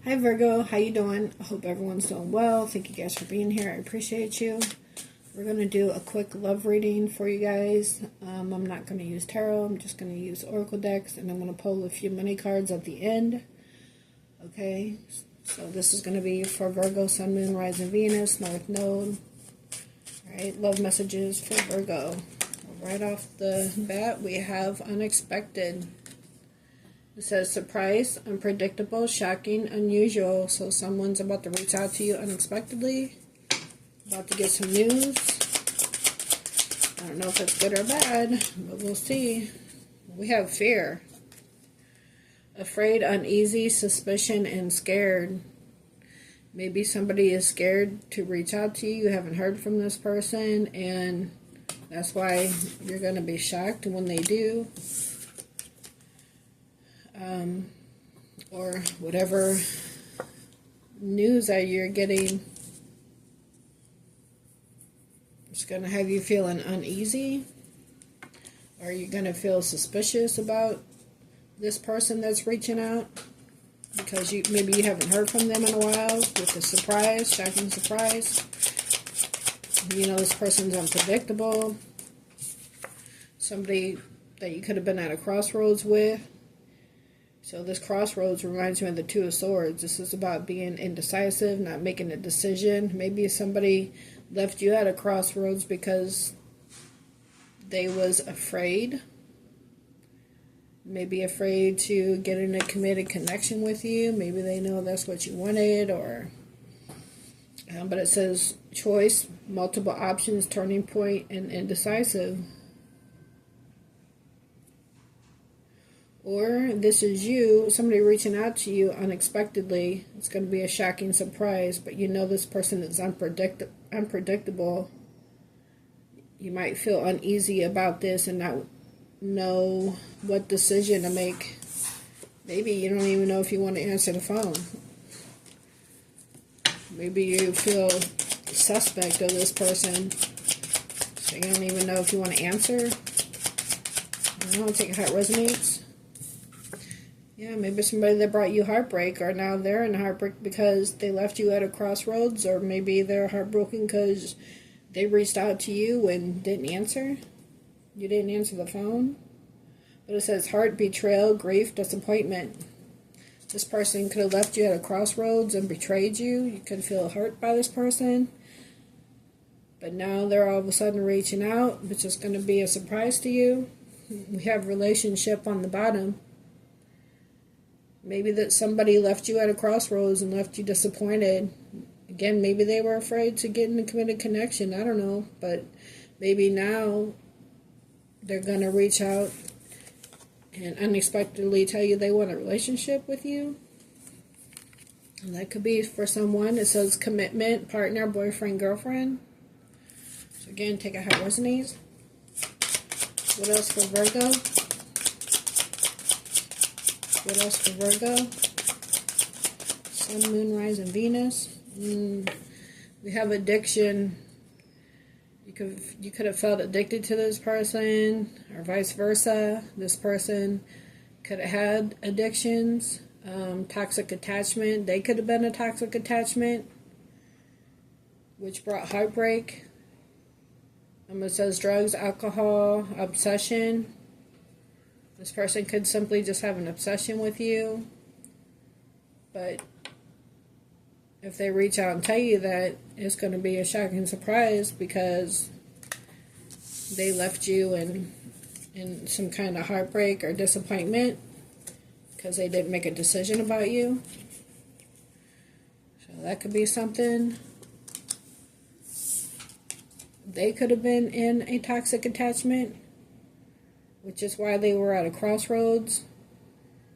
Hi Virgo, how you doing? I hope everyone's doing well. Thank you guys for being here. I appreciate you. We're going to do a quick love reading for you guys. I'm not going to use tarot. I'm just going to use oracle decks, and I'm going to pull a few mini cards at the end. Okay, so this is going to be for Virgo, Sun, Moon, Rising, Venus, North Node. Alright, love messages for Virgo. Right off the bat, we have unexpected. It says surprise, unpredictable, shocking, unusual. So someone's about to reach out to you unexpectedly. About to get some news. I don't know if it's good or bad, but we'll see. We have fear. Afraid, uneasy, suspicion, and scared. Maybe somebody is scared to reach out to you. You haven't heard from this person, and that's why you're going to be shocked when they do. Or whatever news that you're getting, it's going to have you feeling uneasy, or you're going to feel suspicious about this person that's reaching out because maybe you haven't heard from them in a while with a surprise, shocking surprise. You know, this person's unpredictable. Somebody that you could have been at a crossroads with. So this crossroads reminds me of the Two of Swords. This is about being indecisive, not making a decision. Maybe somebody left you at a crossroads because they was afraid. Maybe afraid to get in a committed connection with you. Maybe they know that's what you wanted, or... but it says choice, multiple options, turning point, and indecisive. Or this is you, somebody reaching out to you unexpectedly. It's going to be a shocking surprise, but you know this person is unpredictable. You might feel uneasy about this and not know what decision to make. Maybe you don't even know if you want to answer the phone. Maybe you feel suspect of this person, so you don't even know if you want to answer. I don't think how it resonates. Yeah, maybe somebody that brought you heartbreak, or now they're in heartbreak because they left you at a crossroads, or maybe they're heartbroken because they reached out to you and didn't answer. You didn't answer the phone. But it says heart, betrayal, grief, disappointment. This person could have left you at a crossroads and betrayed you. You could feel hurt by this person. But now they're all of a sudden reaching out, which is going to be a surprise to you. We have relationship on the bottom. Maybe that somebody left you at a crossroads and left you disappointed. Again, maybe they were afraid to get in a committed connection. I don't know. But maybe now they're going to reach out and unexpectedly tell you they want a relationship with you. And that could be for someone. It says commitment, partner, boyfriend, girlfriend. So again, take it how it resonates. What else for Virgo? What else for Virgo? Sun, Moon, Rising, Venus. We have addiction. You could have felt addicted to this person, or vice versa. This person could have had addictions. Toxic attachment. They could have been a toxic attachment, which brought heartbreak. It says drugs, alcohol, obsession. This person could simply just have an obsession with you. But if they reach out and tell you that, it's going to be a shocking surprise because they left you in some kind of heartbreak or disappointment because they didn't make a decision about you. So that could be something. They could have been in a toxic attachment, which is why they were at a crossroads,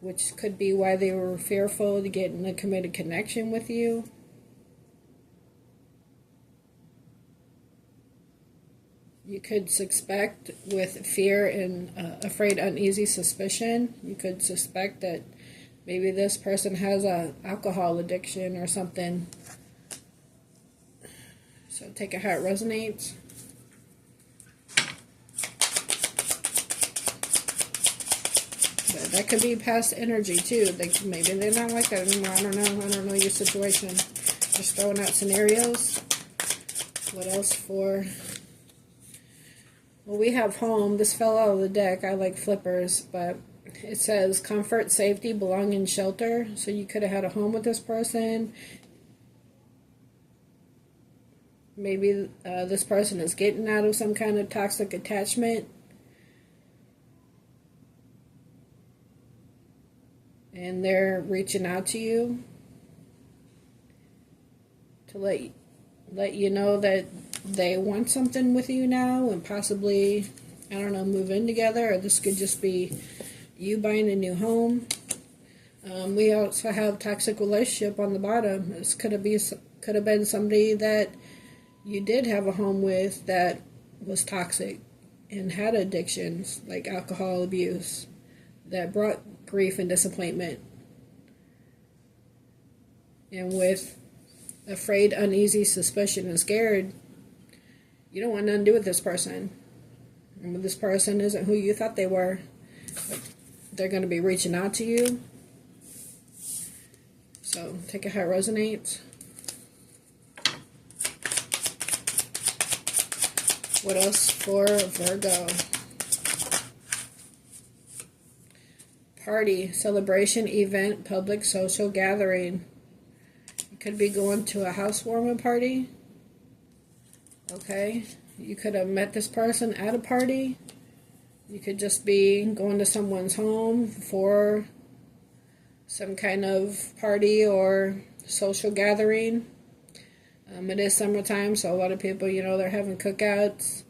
which could be why they were fearful to get in a committed connection with you. You could suspect with fear and afraid, uneasy, suspicion. You could suspect that maybe this person has an alcohol addiction or something. So take it how it resonates. That could be past energy too. Maybe they're not like that anymore. I don't know. I don't know your situation. Just throwing out scenarios. What else for? Well, we have home. This fell out of the deck. I like flippers, but it says comfort, safety, belonging, shelter. So you could have had a home with this person. Maybe this person is getting out of some kind of toxic attachment. And they're reaching out to you to let you know that they want something with you now and possibly, I don't know, move in together, or this could just be you buying a new home. We also have toxic relationship on the bottom. This could have been somebody that you did have a home with that was toxic and had addictions like alcohol abuse that brought grief and disappointment. And with afraid, uneasy, suspicion, and scared, you don't want nothing to do with this person. And this person isn't who you thought they were. They're going to be reaching out to you. So take it how it resonates. What else for Virgo? Party, celebration, event, public, social gathering. You could be going to a housewarming party. Okay. You could have met this person at a party. You could just be going to someone's home for some kind of party or social gathering. It is summertime, so a lot of people, they're having cookouts,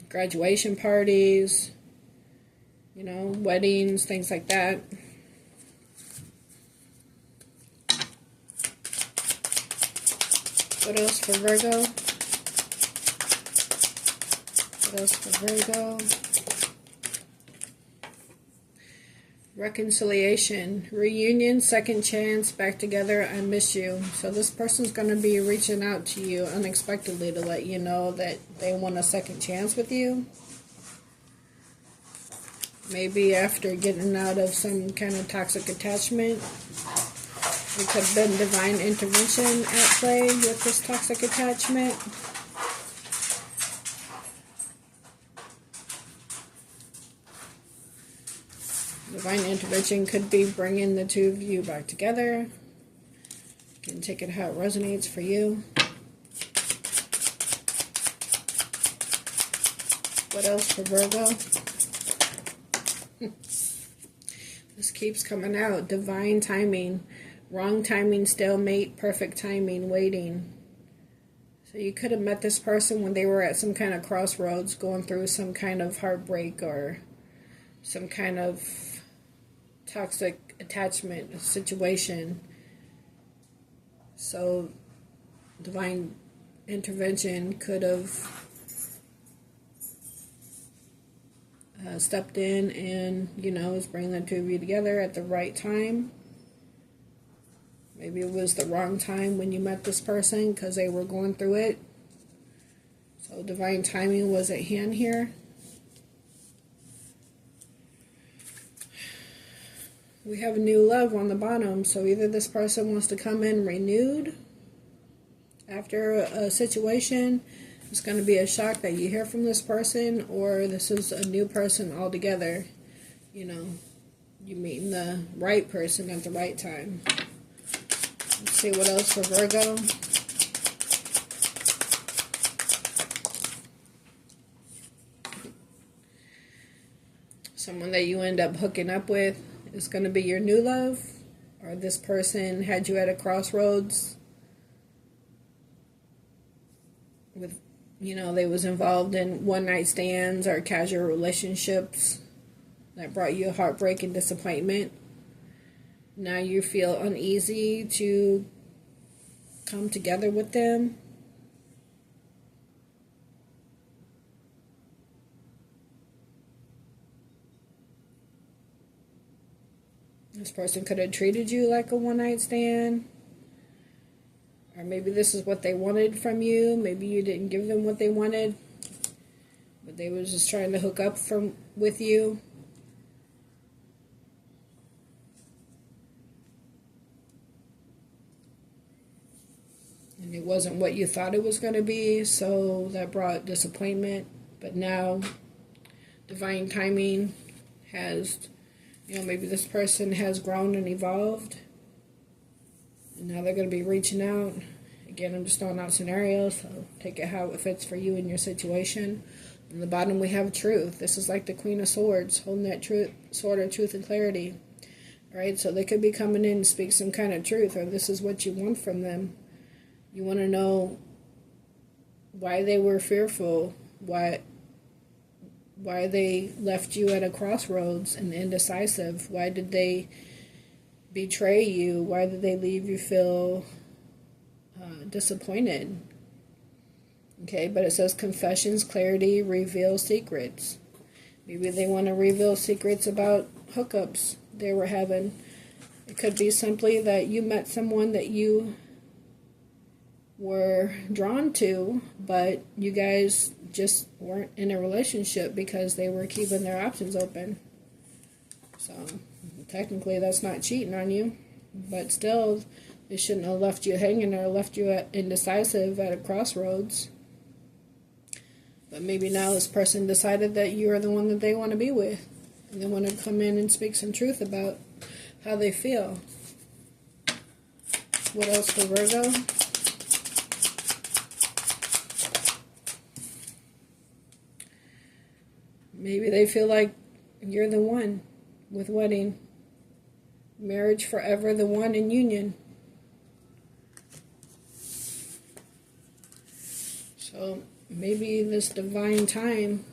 graduation parties, weddings, things like that. What else for Virgo? What else for Virgo? Reconciliation, reunion, second chance, back together, I miss you. So this person's going to be reaching out to you unexpectedly to let you know that they want a second chance with you. Maybe after getting out of some kind of toxic attachment. It could have been divine intervention at play with this toxic attachment. Divine intervention could be bringing the two of you back together. You can take it how it resonates for you. What else for Virgo? This keeps coming out. Divine timing. Wrong timing, stalemate, perfect timing, waiting. So you could have met this person when they were at some kind of crossroads, going through some kind of heartbreak or some kind of toxic attachment situation. So divine intervention could have stepped in and, is bringing the two of you together at the right time. Maybe it was the wrong time when you met this person because they were going through it. So divine timing was at hand here. We have a new love on the bottom, so either this person wants to come in renewed after a situation. It's going to be a shock that you hear from this person, or this is a new person altogether. You meeting the right person at the right time. Let's see what else for Virgo. Someone that you end up hooking up with is going to be your new love, or this person had you at a crossroads with, they was involved in one-night stands or casual relationships that brought you heartbreak and disappointment. Now you feel uneasy to come together with them. This person could have treated you like a one-night stand. Or maybe this is what they wanted from you. Maybe you didn't give them what they wanted. But they were just trying to hook up with you. and it wasn't what you thought it was going to be, so that brought disappointment. But now divine timing has, maybe this person has grown and evolved, and now they're going to be reaching out. Again, I'm just throwing out scenarios, so take it how it fits for you and your situation. On the bottom we have truth. This is like the Queen of Swords, holding that truth, sword of truth and clarity. Alright, so they could be coming in and speak some kind of truth, or this is what you want from them. You want to know why they were fearful, why they left you at a crossroads and indecisive. Why did they betray you? Why did they leave you feel disappointed? Okay, but it says confessions, clarity, reveal secrets. Maybe they want to reveal secrets about hookups they were having. It could be simply that you met someone that you were drawn to, but you guys just weren't in a relationship because they were keeping their options open. So technically that's not cheating on you, but still they shouldn't have left you hanging or left you indecisive at a crossroads. But maybe now this person decided that you are the one that they want to be with, and they want to come in and speak some truth about how they feel. What else for Virgo? Maybe they feel like you're the one with wedding. Marriage forever, the one in union. So maybe this divine time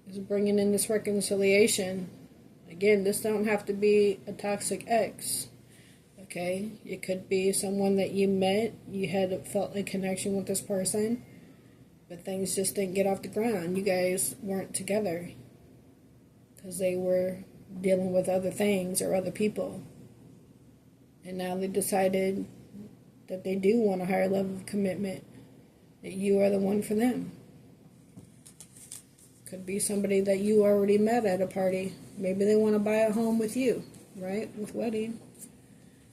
is bringing in this reconciliation. Again, this don't have to be a toxic ex. Okay? It could be someone that you met, you had felt a connection with this person, but things just didn't get off the ground. You guys weren't together because they were dealing with other things or other people. And now they decided that they do want a higher level of commitment, that you are the one for them. Could be somebody that you already met at a party. Maybe they want to buy a home with you, right? With wedding.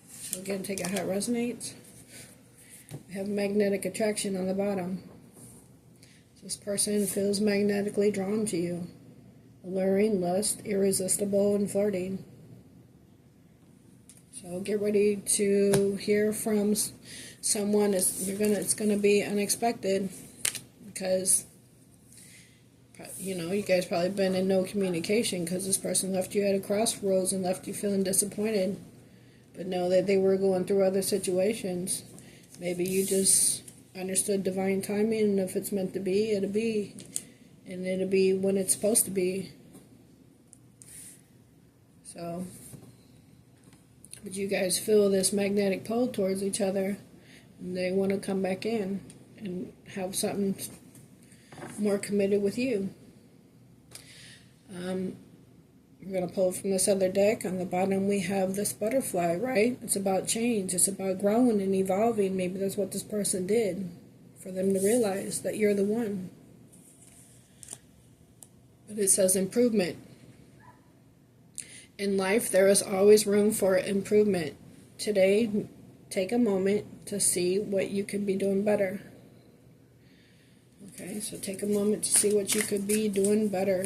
So again, take it how it resonates. We have magnetic attraction on the bottom. This person feels magnetically drawn to you. Alluring, lust, irresistible, and flirting. So get ready to hear from someone. It's gonna be unexpected, because you guys probably been in no communication because this person left you at a crossroads and left you feeling disappointed. But know that they were going through other situations. Maybe you just understood divine timing, and if it's meant to be, it'll be. And it'll be when it's supposed to be. So, but you guys feel this magnetic pull towards each other, and they want to come back in and have something more committed with you. We're going to pull from this other deck. On the bottom we have this butterfly, right? It's about change. It's about growing and evolving. Maybe that's what this person did, for them to realize that you're the one. But it says improvement. In life, there is always room for improvement. Today, take a moment to see what you could be doing better. Okay, so take a moment to see what you could be doing better.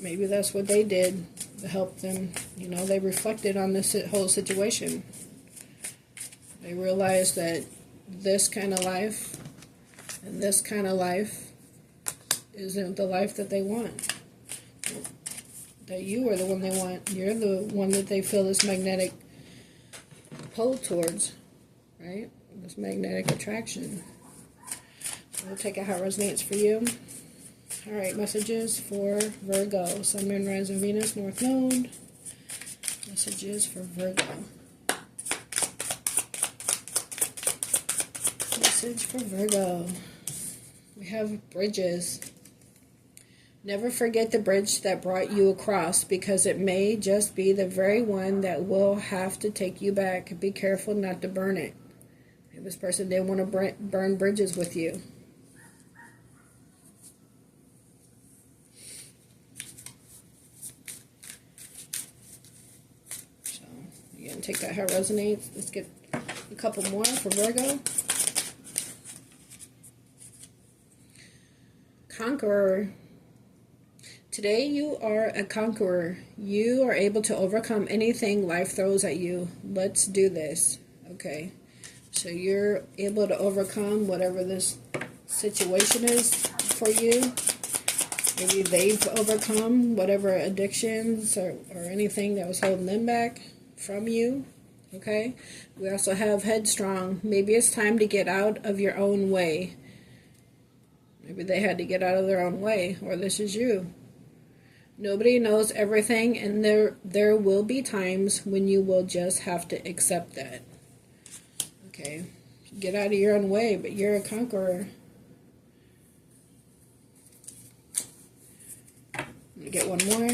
Maybe that's what they did to help them. They reflected on this whole situation. They realized that this kind of life and this kind of life isn't the life that they want. That you are the one they want. You're the one that they feel this magnetic pull towards, right? This magnetic attraction. So we'll take it how it resonates for you. Alright, messages for Virgo. Sun, Moon, Rising, Venus, North Node. Messages for Virgo. Message for Virgo. We have bridges. Never forget the bridge that brought you across, because it may just be the very one that will have to take you back. Be careful not to burn it. Maybe this person didn't want to burn bridges with you. Again, take that how it resonates. Let's get a couple more for Virgo. Conqueror. Today you are a conqueror. You are able to overcome anything life throws at you. Let's do this. Okay. So you're able to overcome whatever this situation is for you. Maybe they've overcome whatever addictions or anything that was holding them back from you. Okay. We also have headstrong. Maybe it's time to get out of your own way. Maybe they had to get out of their own way, or this is you. Nobody knows everything, and there will be times when you will just have to accept that. Okay, get out of your own way, but you're a conqueror. I'm gonna get one more.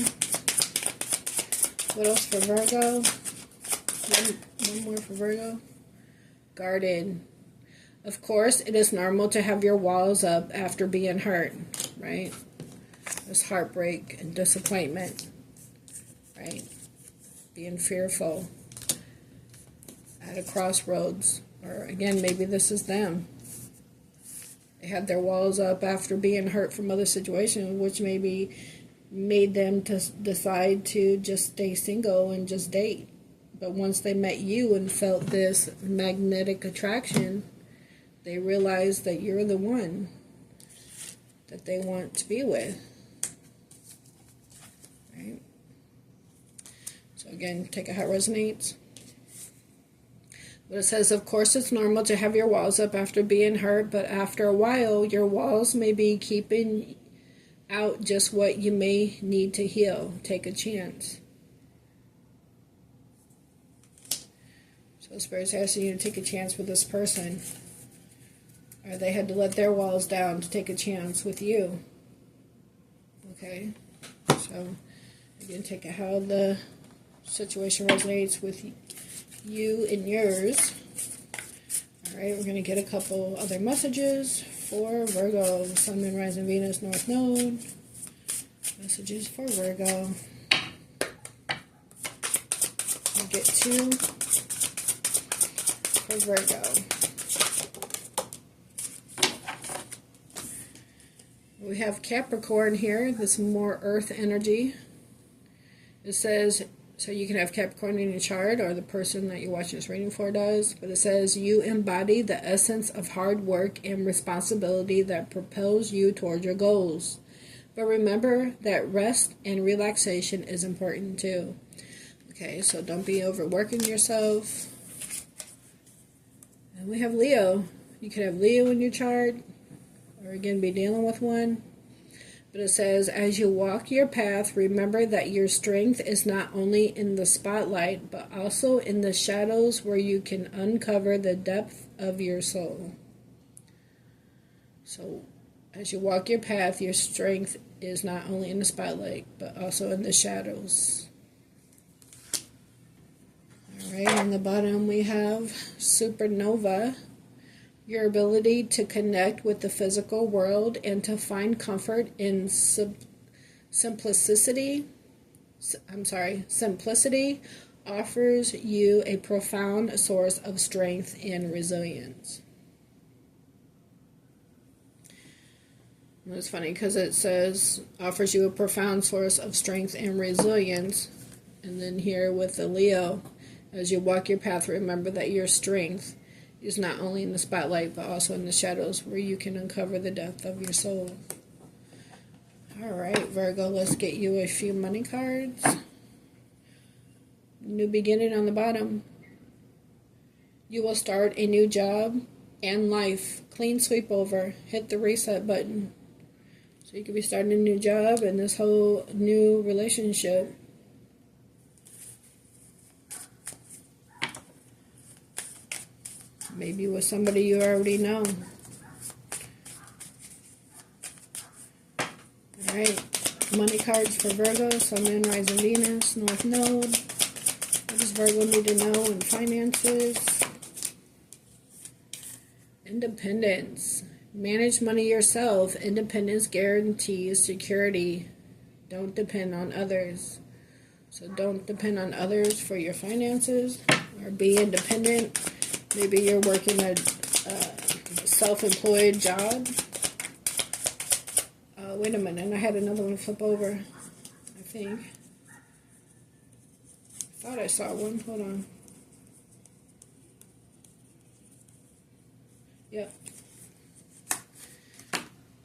What else for Virgo? One more for Virgo. Guarded. Of course, it is normal to have your walls up after being hurt, right? There's heartbreak and disappointment, right? Being fearful at a crossroads. Or again, maybe this is them. They had their walls up after being hurt from other situations, which maybe made them to decide to just stay single and just date. But once they met you and felt this magnetic attraction, they realize that you're the one that they want to be with. Right? So again, take it how it resonates. But it says, of course it's normal to have your walls up after being hurt, but after a while, your walls may be keeping out just what you may need to heal. Take a chance. So Spirit's asking you to take a chance with this person. Or they had to let their walls down to take a chance with you. Okay? So, again, take it how the situation resonates with you and yours. Alright, we're going to get a couple other messages for Virgo. Sun, Moon, Rising, Venus, North Node. Messages for Virgo. We'll get two for Virgo. We have Capricorn here. This is more earth energy. It says, so you can have Capricorn in your chart, or the person that you're watching this reading for does, but it says, you embody the essence of hard work and responsibility that propels you toward your goals. But remember that rest and relaxation is important too. Okay, so don't be overworking yourself. And we have Leo. You could have Leo in your chart, or again be dealing with one. But it says, as you walk your path, remember that your strength is not only in the spotlight, but also in the shadows where you can uncover the depth of your soul. So, as you walk your path, your strength is not only in the spotlight, but also in the shadows. Alright, on the bottom we have Supernova. Your ability to connect with the physical world and to find comfort in simplicity offers you a profound source of strength and resilience. And it's funny because it says offers you a profound source of strength and resilience, and then here with the Leo, as you walk your path, remember that your strength is not only in the spotlight, but also in the shadows where you can uncover the depth of your soul. Alright, Virgo, let's get you a few money cards. New beginning on the bottom. You will start a new job and life. Clean sweep over. Hit the reset button. So you could be starting a new job and this whole new relationship. Maybe with somebody you already know. Alright, money cards for Virgo, Sun, Moon, Rising, Venus, North Node. What does Virgo need to know in finances? Independence. Manage money yourself. Independence guarantees security. Don't depend on others. So don't depend on others for your finances. or be independent. Maybe you're working a self-employed job. Wait a minute, I had another one flip over, I think. Thought I saw one. Hold on. Yep.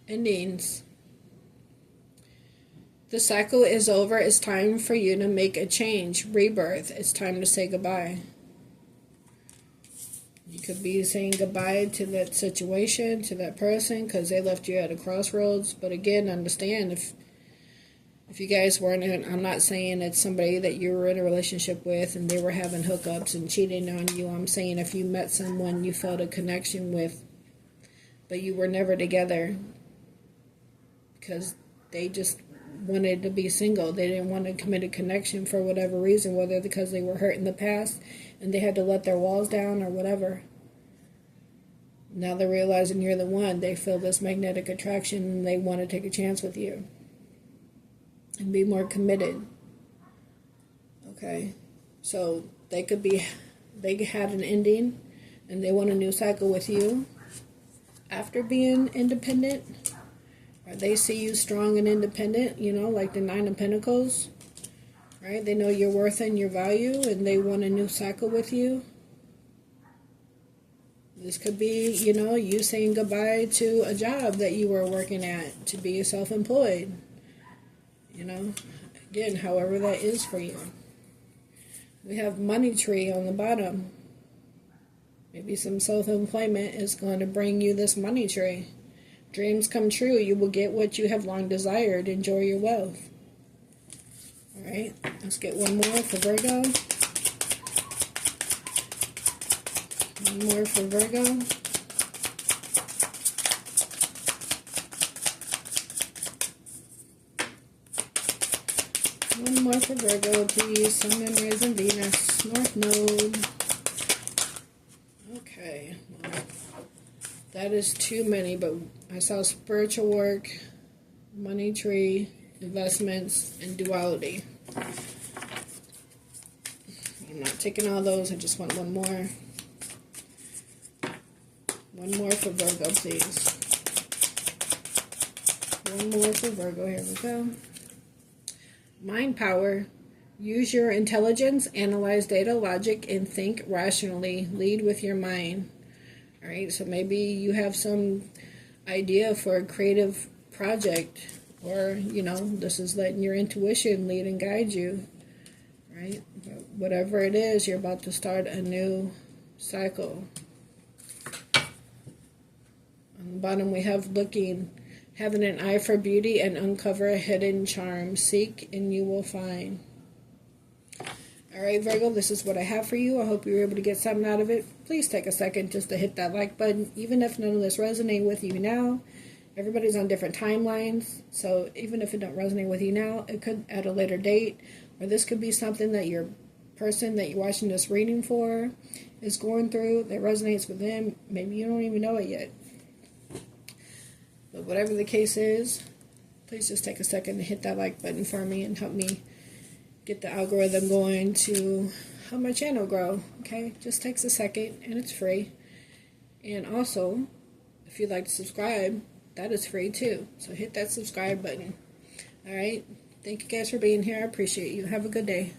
Endings. The cycle is over. It's time for you to make a change. Rebirth. It's time to say goodbye. You could be saying goodbye to that situation, to that person, because they left you at a crossroads. But again, understand, if you guys weren't in, I'm not saying it's somebody that you were in a relationship with and they were having hookups and cheating on you. I'm saying if you met someone you felt a connection with, but you were never together because they just wanted to be single. They didn't want to commit a connection for whatever reason, whether because they were hurt in the past and they had to let their walls down or whatever. Now they're realizing you're the one. They feel this magnetic attraction and they want to take a chance with you and be more committed. Okay, so they had an ending and they want a new cycle with you after being independent. Or they see you strong and independent, you know, like the Nine of Pentacles, right? They know your worth and your value, and they want a new cycle with you. This could be, you know, you saying goodbye to a job that you were working at to be self-employed. You know, again, however that is for you. We have money tree on the bottom. Maybe some self-employment is going to bring you this money tree. Dreams come true. You will get what you have long desired. Enjoy your wealth. Alright, let's get one more for Virgo. One more for Virgo. One more for Virgo, please. Sun, Moon, Rising, Venus. North Node. Okay. Well, that is too many, but I saw spiritual work, money tree, investments, and duality. I'm not taking all those. I just want one more. One more for Virgo, please. One more for Virgo. Here we go. Mind power. Use your intelligence, analyze data, logic, and think rationally. Lead with your mind. Alright, so maybe you have some idea for a creative project, or, you know, this is letting your intuition lead and guide you. Right? But whatever it is, you're about to start a new cycle. On the bottom we have looking, having an eye for beauty and uncover a hidden charm. Seek and you will find. Alright, Virgo, this is what I have for you. I hope you were able to get something out of it. Please take a second just to hit that like button. Even if none of this resonates with you now, everybody's on different timelines. So even if it don't resonate with you now, it could at a later date. Or this could be something that your person that you're watching this reading for is going through that resonates with them. Maybe you don't even know it yet. But whatever the case is, please just take a second to hit that like button for me and help me get the algorithm going to help my channel grow. Okay, just takes a second and it's free. And also, if you'd like to subscribe, that is free too. So hit that subscribe button. Alright, thank you guys for being here. I appreciate you. Have a good day.